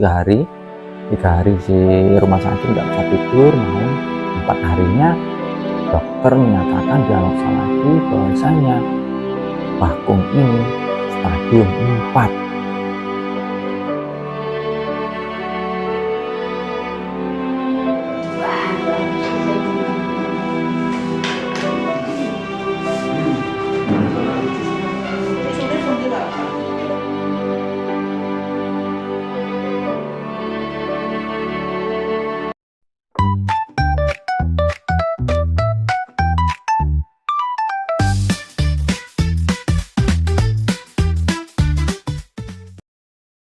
3 hari di rumah sakit nggak bisa tidur, mau 4 harinya dokter menyatakan diagnosa lagi bahwasanya bakung ini stadium 4.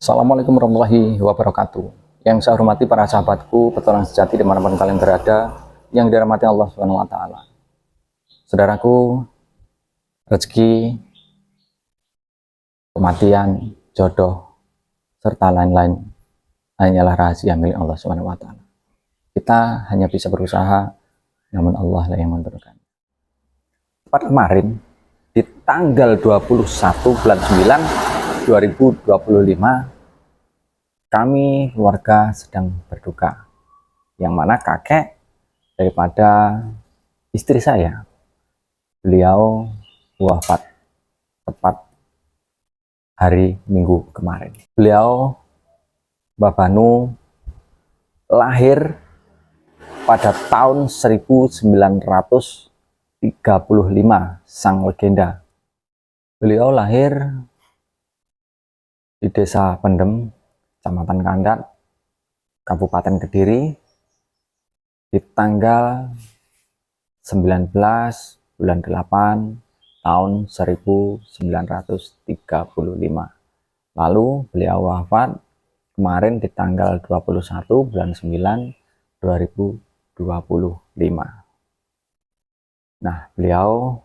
Assalamualaikum warahmatullahi wabarakatuh. Yang saya hormati para sahabatku, petualang sejati dimanapun kalian berada, yang dirahmati Allah Subhanahu wa Ta'ala. Saudaraku, rezeki, kematian, jodoh, serta lain-lain hanyalah rahasia milik Allah Subhanahu wa Ta'ala. Kita hanya bisa berusaha, namun Allah lah yang menentukan. Tepat kemarin, di tanggal 21 bulan 9 2025, kami keluarga sedang berduka, yang mana kakek daripada istri saya, beliau wafat tepat hari Minggu kemarin. Beliau, Mbah Banu, lahir pada tahun 1935, sang legenda. Beliau lahir di Desa Pendem, Kecamatan Kandat, Kabupaten Kediri, di tanggal 19 bulan 8 tahun 1935. Lalu beliau wafat kemarin di tanggal 21 bulan 9 2025. Nah, beliau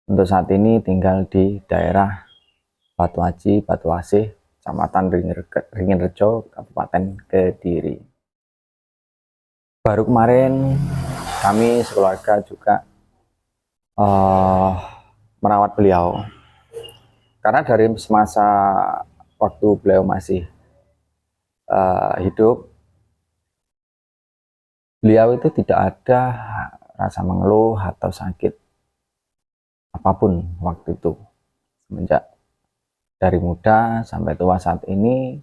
untuk saat ini tinggal di daerah Batu Aji, Batu Asih, Kecamatan Ringinrejo, Kabupaten Kediri. Baru kemarin kami sekeluarga juga merawat beliau, karena dari semasa waktu beliau masih hidup, beliau itu tidak ada rasa mengeluh atau sakit apapun waktu itu. Semenjak dari muda sampai tua saat ini,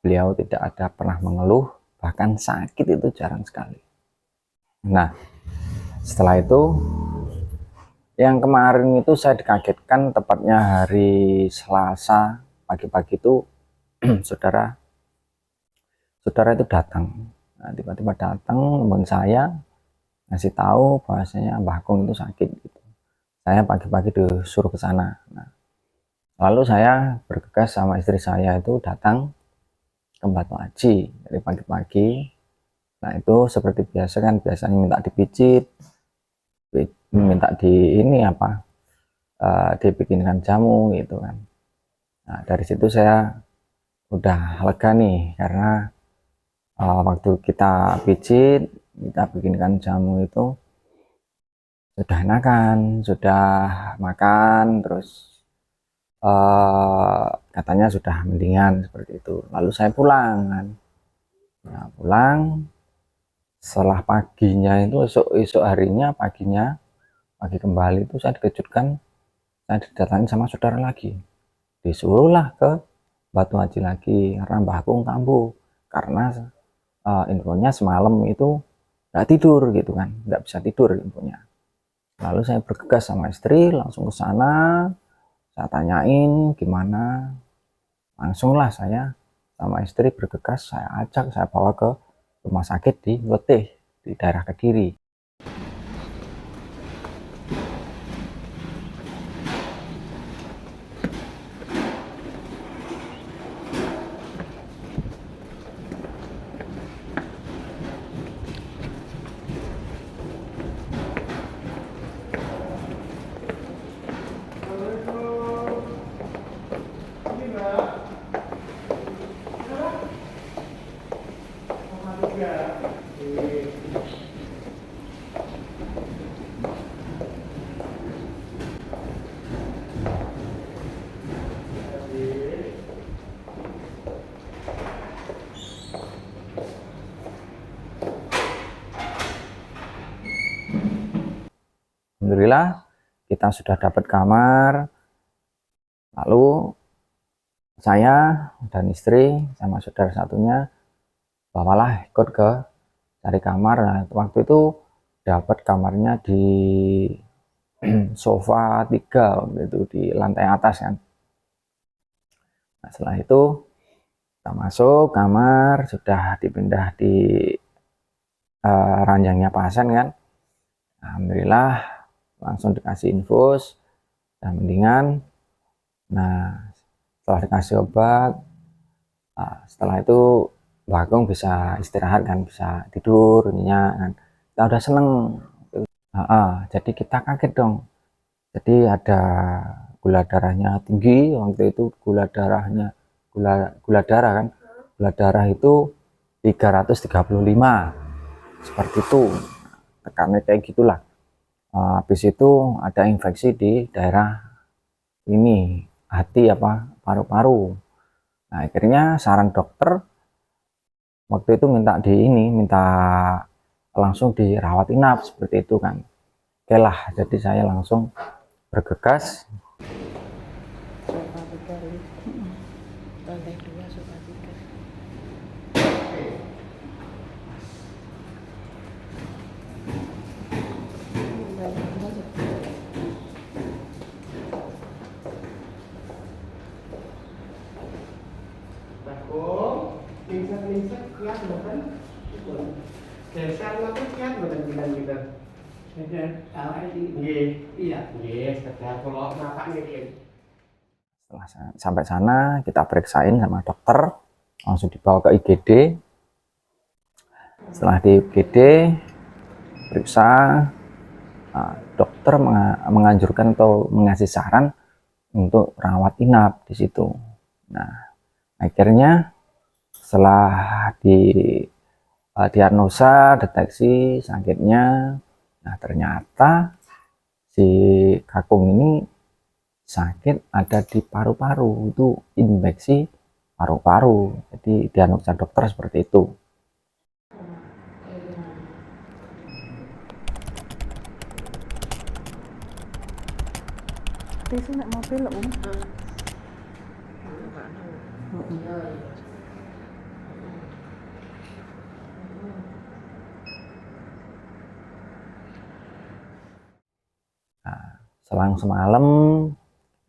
beliau tidak ada pernah mengeluh, bahkan sakit itu jarang sekali. Nah, setelah itu, yang kemarin itu saya dikagetkan, tepatnya hari Selasa pagi-pagi itu, saudara itu datang. Nah, tiba-tiba datang teman saya ngasih tahu bahwasanya Mbah Kung itu sakit gitu. Saya pagi-pagi disuruh ke sana. Nah, lalu saya bergegas sama istri saya itu datang ke Batu Aji dari pagi-pagi. Nah, itu seperti biasa kan, biasanya minta dipijit, minta dibikinkan jamu gitu kan. Nah, dari situ saya udah lega nih, karena waktu kita pijit, kita bikinkan jamu itu sudah enakan, sudah makan, terus katanya sudah mendingan seperti itu. Lalu saya pulang kan. Nah, pulang setelah paginya itu, esok harinya paginya, pagi kembali itu saya dikejutkan, saya didatangi sama saudara lagi, disuruhlah ke Batu Aji lagi karena Mbah Kung kambuh, karena infonya semalam itu nggak tidur gitu kan, nggak bisa tidur infonya. Lalu saya bergegas sama istri langsung ke sana. Saya tanyain gimana, langsunglah saya sama istri bergegas, saya ajak, saya bawa ke rumah sakit di Letih, di daerah Kediri. Alhamdulillah kita sudah dapat kamar. Lalu saya dan istri sama saudara satunya bawalah ikut ke cari kamar. Nah, waktu itu dapat kamarnya di sofa 3 gitu di lantai atas kan. Nah, setelah itu kita masuk kamar, sudah dipindah di ranjangnya pasien kan. Alhamdulillah langsung dikasih infus dan mendingan. Nah, setelah dikasih obat, setelah itu Bagong bisa istirahat kan, bisa tidur nyenyak kan. Kita udah seneng. Jadi kita kaget dong. Jadi ada gula darahnya tinggi waktu itu, gula darah kan, gula darah itu 335 seperti itu, tekannya kayak gitulah. Habis itu ada infeksi di daerah ini hati paru-paru. Nah, akhirnya saran dokter waktu itu minta langsung dirawat inap seperti itu kan. Oke lah, jadi saya langsung bergegas sofa 3 lantai 2 sofa 3. Bagong, lingsat kiat bukan? Geser lagi kiat bukan kita. Iya, sekedar kalau napaknya dia. Setelah sampai sana kita periksain sama dokter, langsung dibawa ke IGD. Setelah di IGD periksa, dokter menganjurkan atau mengasih saran untuk rawat inap di situ. Nah, akhirnya setelah diagnosa, deteksi sakitnya, nah ternyata si kakung ini sakit ada di paru-paru, itu infeksi paru-paru. Jadi diagnosa dokter seperti itu. Di sini mobil Nah, selang semalam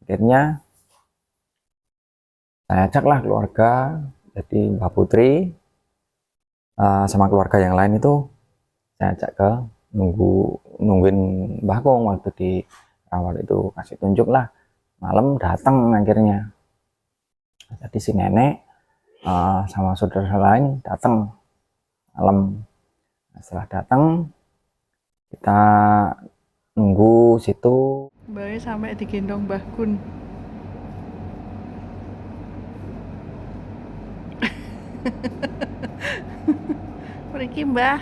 akhirnya saya ajaklah keluarga, jadi Mbak Putri sama keluarga yang lain itu saya ajak ke nungguin Bagong waktu di rawat itu, kasih tunjuk lah. Malam datang akhirnya, jadi si nenek sama saudara lain datang malam. Setelah datang kita nunggu situ. baru sampai digendong Mbah Gun. Pergi Mbah.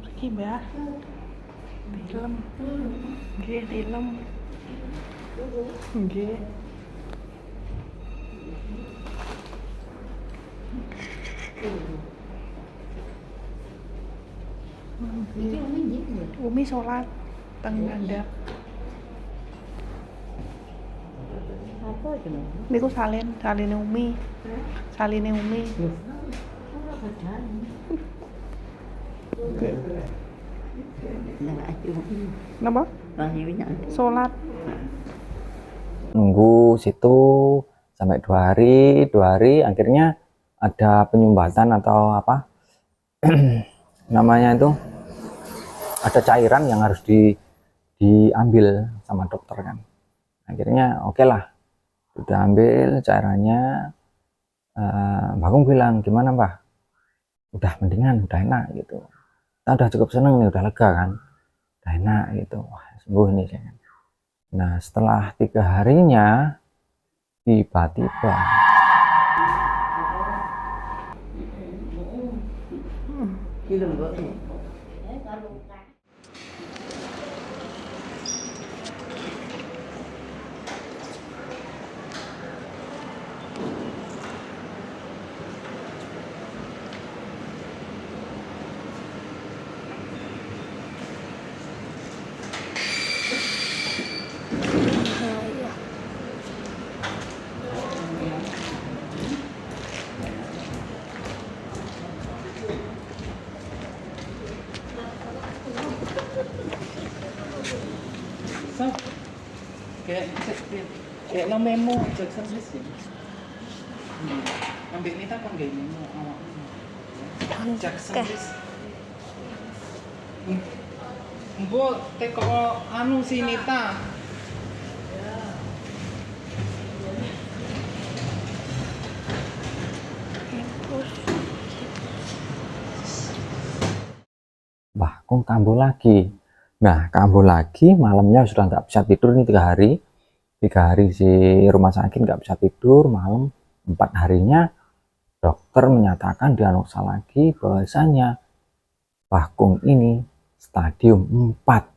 Pergi Mbah. Tilem. Nggih, tilem. Nggih. Umi sholat teng ngandhap. Apa itu? Niku saline Umi. Saline Umi. Napa? Sholat. Nunggu situ sampai 2 hari, akhirnya ada penyumbatan atau apa namanya itu, ada cairan yang harus diambil sama dokter kan. Akhirnya oke lah, udah ambil cairannya. Bagong bilang, gimana Mbah, udah mendingan, udah enak gitu. Kita udah cukup seneng nih, udah lega kan, udah enak gitu. Wah, sembuh nih kan. Nah, setelah 3 harinya tiba-tiba kayak no memo Jackson wis. Ambil ini tak nggak memo awak. Jackson wis. Mbok teko anu si Nita. Wah, kok kambuh lagi. Nah, kambuh lagi, malamnya sudah nggak bisa tidur nih 3 hari. 3 hari di rumah sakit nggak bisa tidur, malam 4 harinya dokter menyatakan diagnosa lagi bahwasanya Bakung ini stadium 4.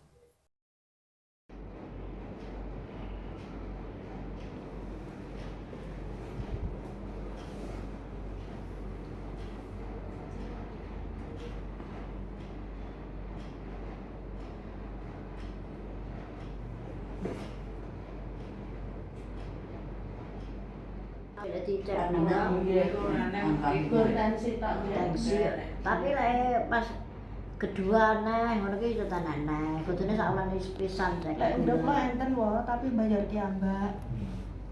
Tapi lek pas kedua neh ngono ki yo tenan neh. Kudune sak wulan pisan cek. Udah mah enten wae tapi bayar kiambak.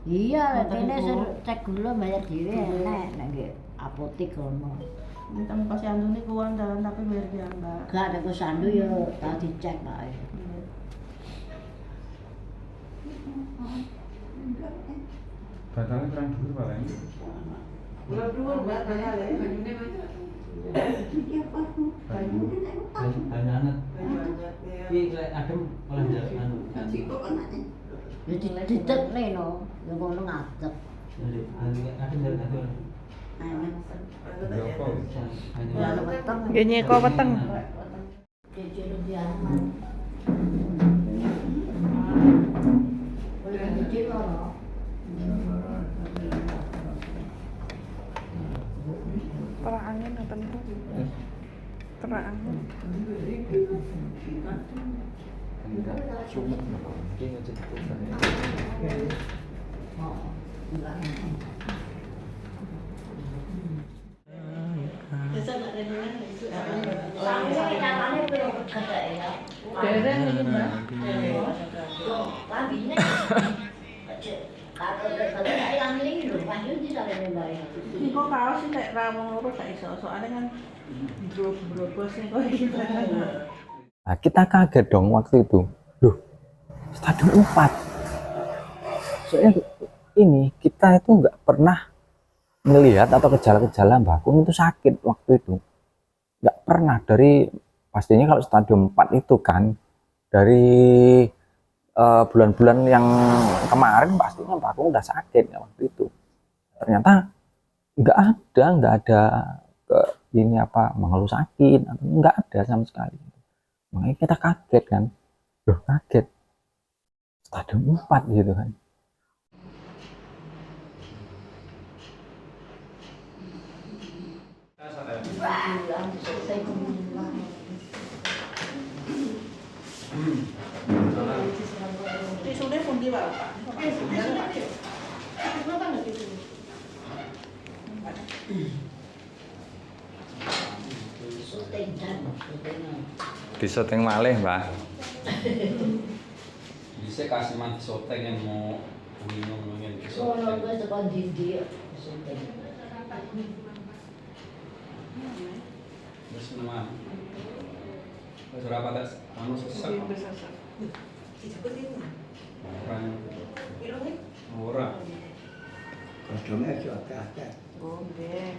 Iya, lek kene cek gula bayar dhewe enek nek nggih apotek kono. Enten posyandu niku dalan tapi bayar kiambak. Gak ada posyandu yo tau dicek bae. Batangnya kurang dulu paling. Belum dhuwur Mbak bayare. Banyak Ki lek adem oleh jalan anu. Yo dicekne no, yo ngono ngadeg. Adem jalan anu. Berapa? Ya weteng. Nggih nyeko weteng. Jejer diaman. Boleh jejer ono. Terak angin ngoten Bu. Terak angin. Sampai carane piro gedhe ya. Dereng iki Mbak. Lambine. Kalau saya yang ini lho, panjang di salene bae. Iki kok kaos sih lek ra wong loro gak iso. Soale kan drobos ning kok iki. Nah, kita kaget dong waktu itu. Loh, stadium 4. Soalnya ini kita itu nggak pernah melihat atau gejala-gejala Bakung itu sakit waktu itu. Nggak pernah dari pastinya kalau stadium 4 itu kan dari bulan-bulan yang kemarin pastinya Bakung udah sakit ya, waktu itu. Ternyata nggak ada ini apa mengeluh sakit atau nggak ada sama sekali. Makanya kita kaget kan, loh kaget stadium 4 gitu kan. Tisune pundi wae, Pak? Disetting malih, Mbak. Bisa kasih mati soteng yang mau ngomongin Sono wis tekan dindi. Terus nama. Terus berapa tes? Kamu sesak. Orang. Kodongnya juga akeh. Oh, nggih.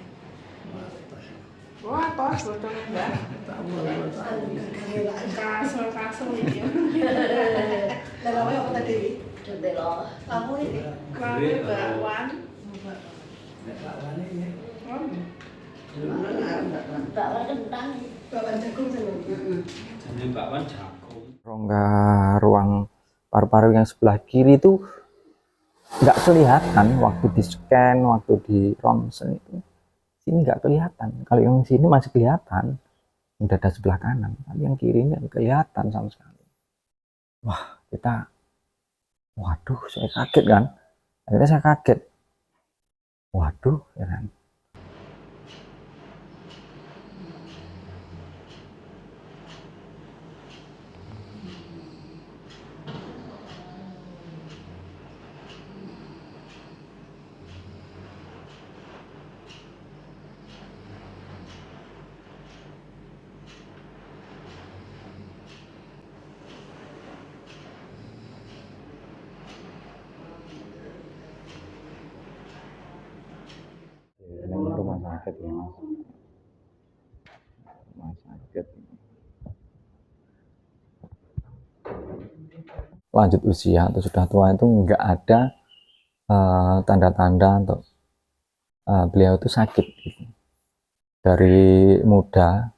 Wah, tos botolnya Mbak. Kasel iki. Lah kamu apa tadi? Coba lo. Kamu ini kamu bakwan. Bakwan kentang. Bakwan jagung seneng. Jadi bakwan jagung. Rongga ruang paru-paru yang sebelah kiri itu nggak kelihatan waktu di scan, waktu di ronsen itu. Sini nggak kelihatan. Kalau yang sini masih kelihatan, yang dada sebelah kanan. Tapi yang kiri ini nggak kelihatan sama sekali. Wah, waduh, saya kaget kan. Akhirnya saya kaget. Waduh, ya kan. sakit ya mas, rumah sakit. Lanjut usia atau sudah tua itu nggak ada tanda-tanda untuk beliau itu sakit gitu. Dari muda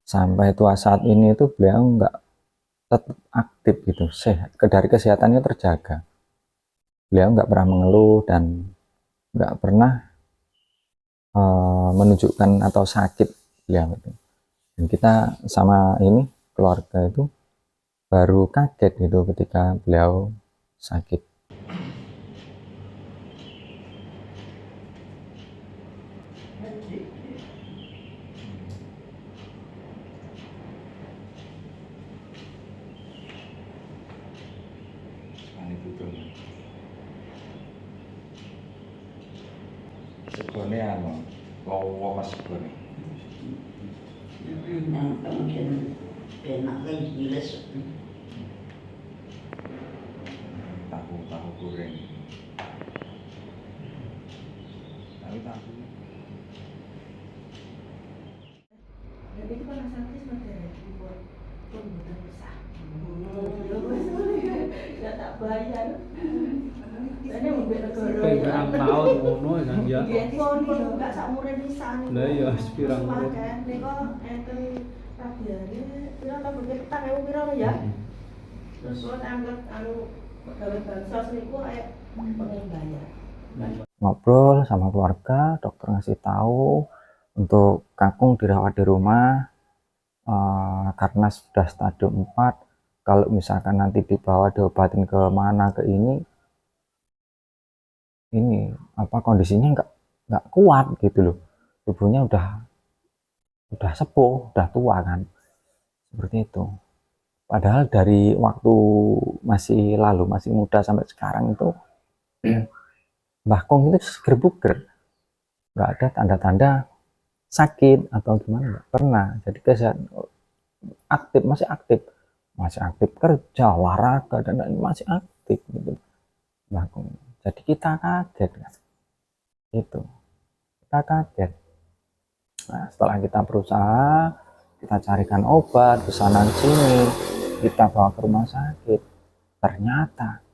sampai tua saat ini itu beliau nggak tetap aktif gitu, sehat, dari kesehatannya terjaga. Beliau nggak pernah mengeluh dan nggak pernah menunjukkan atau sakit beliau itu. Dan kita sama ini keluarga itu baru kaget gitu ketika beliau sakit. Segone anu, lowo mas segone. Yang kemudian enak lagi giles. Tahu goreng. Tapi tahu. Jadi itu kan artis materi dibuat pembuatan besar. Tidak tak bayar. Ini mobil negara. Pirang tahun ngono kan ya. Pon enggak sak mure pisan. Lah iya pirang tahun. Nika enten kabiane pira ta begitu tak ewu pira ya. Terus kok anggap anu pegawai bansos niku kayak pengen bayar. Ngobrol sama keluarga, dokter ngasih tahu untuk kakung dirawat di rumah karena sudah stadium 4. Kalau misalkan nanti dibawa diobatin ke mana ke ini apa kondisinya nggak kuat gitu loh, tubuhnya udah sepuh, udah tua kan, seperti itu. Padahal dari waktu masih muda sampai sekarang itu Mbah Kong itu seger buger, nggak ada tanda-tanda sakit atau gimana, nggak pernah. Jadi kesehatan aktif, masih aktif kerja, olahraga dan masih aktif gitu Mbah Kong. Jadi kita kaget kan, itu kita kaget. Nah, setelah kita berusaha, kita carikan obat di sana sini, kita bawa ke rumah sakit, ternyata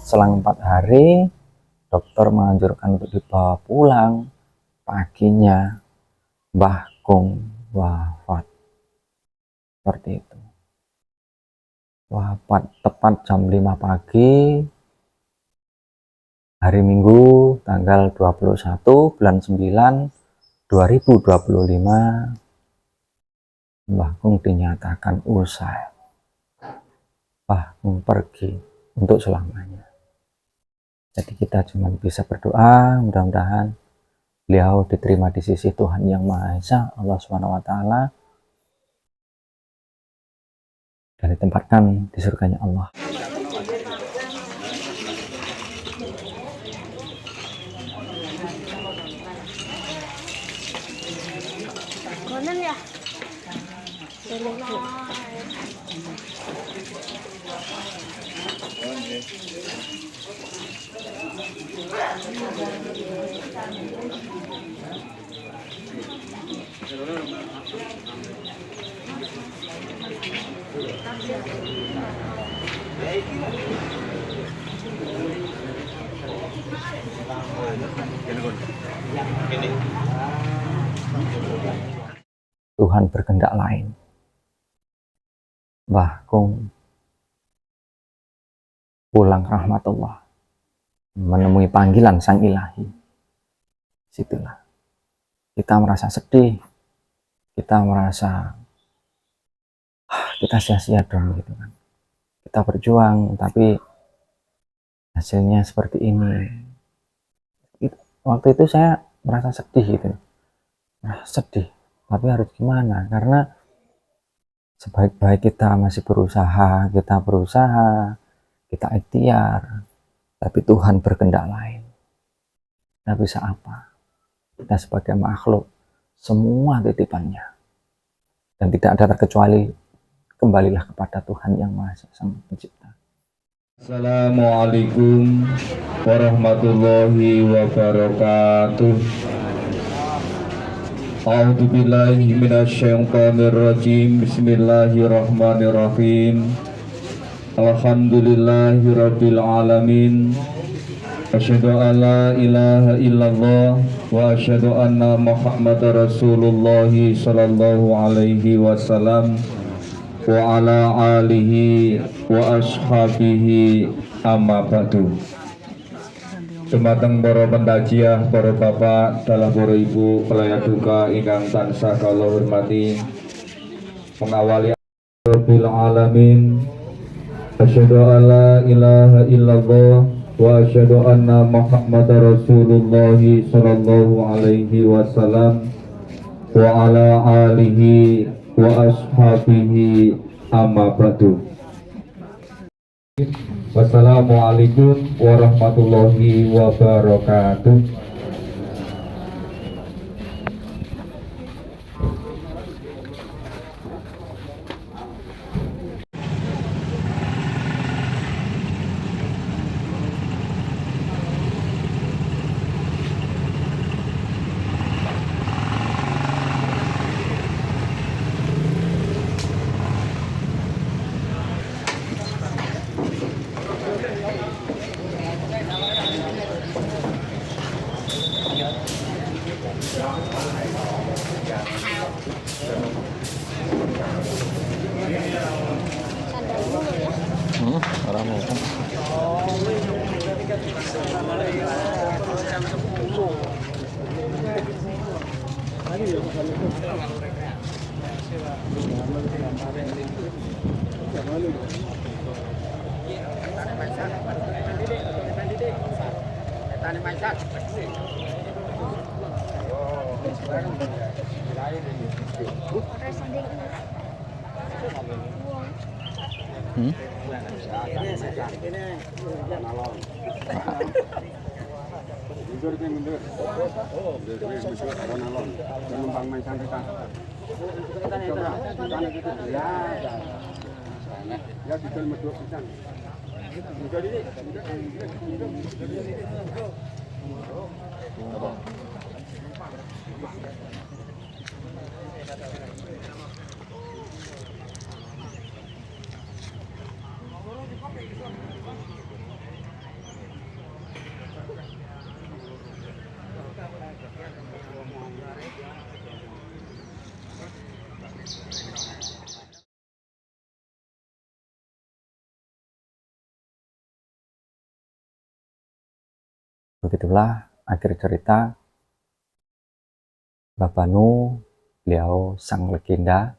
selang 4 hari dokter menganjurkan untuk dibawa pulang. Paginya Mbah Kong wafat, seperti itu. Wafat tepat jam 5 pagi hari Minggu tanggal 21 bulan 9 2025. Mbah Kong dinyatakan usai. Mbah Kong pergi untuk selamanya. Jadi kita cuma bisa berdoa, mudah-mudahan beliau diterima di sisi Tuhan Yang Maha Esa, Allah SWT, dan ditempatkan di surganya Allah. Konen ya. Tuhan berkehendak lain. Mbah Kong pulang rahmatullah, menemui panggilan Sang Ilahi. Situlah kita merasa sedih, kita merasa kita sia-sia dong gitu kan. Kita berjuang tapi hasilnya seperti ini. Waktu itu saya merasa sedih gitu, merasa sedih. Tapi harus gimana? Karena Sebaik-baik kita masih berusaha, kita ikhtiar, tapi Tuhan berkehendak lain. Kita bisa apa? Kita sebagai makhluk, semua titipannya. Dan tidak ada terkecuali, kembalilah kepada Tuhan Yang Maha Esa, Sang Pencipta. Assalamualaikum warahmatullahi wabarakatuh. A'udzu billahi minasyaitonir rajim. Bismillahirrahmanirrahim. Alhamdulillahirabbil alamin. Asyhadu an la ilaha illallah wa asyhadu anna Muhammadar Rasulullah sallallahu alaihi wasallam wa ala alihi wa ashabihi amma ba'du. Dumateng para pendajiah, para bapak, dalah para ibu, pelayan duka ingkang tansah kula hormati, mengawali rabbil alamin. Asyhadu an la ilaha illallah wa asyhadu anna Muhammadar Rasulullah sallallahu alaihi wasallam wa ala alihi wa ashabihi amma ba'du. Wassalamualaikum warahmatullahi wabarakatuh. Begitulah akhir cerita Bapak Nu, beliau sang legenda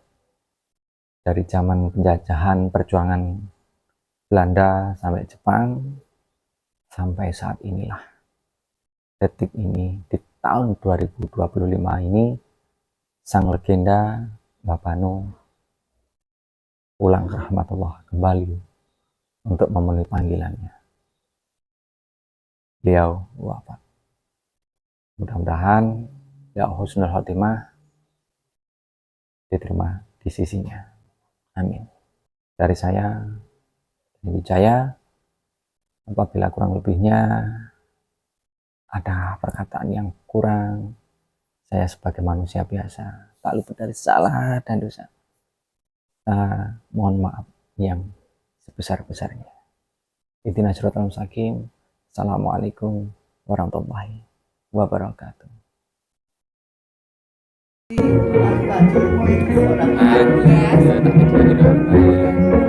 dari zaman penjajahan perjuangan Belanda sampai Jepang, sampai saat inilah, detik ini, di tahun 2025 ini, sang legenda Bapak Nu pulang ke rahmatullah kembali untuk memenuhi panggilannya. Beliau wafat. Mudah-mudahan ya husnul khotimah diterima di sisinya. Amin. Dari saya, Wijaya, apabila kurang lebihnya ada perkataan yang kurang, saya sebagai manusia biasa tak luput dari salah dan dosa. Mohon maaf yang sebesar-besarnya. Ihdinas siratal mustaqim. Assalamualaikum warahmatullahi wabarakatuh. Iya.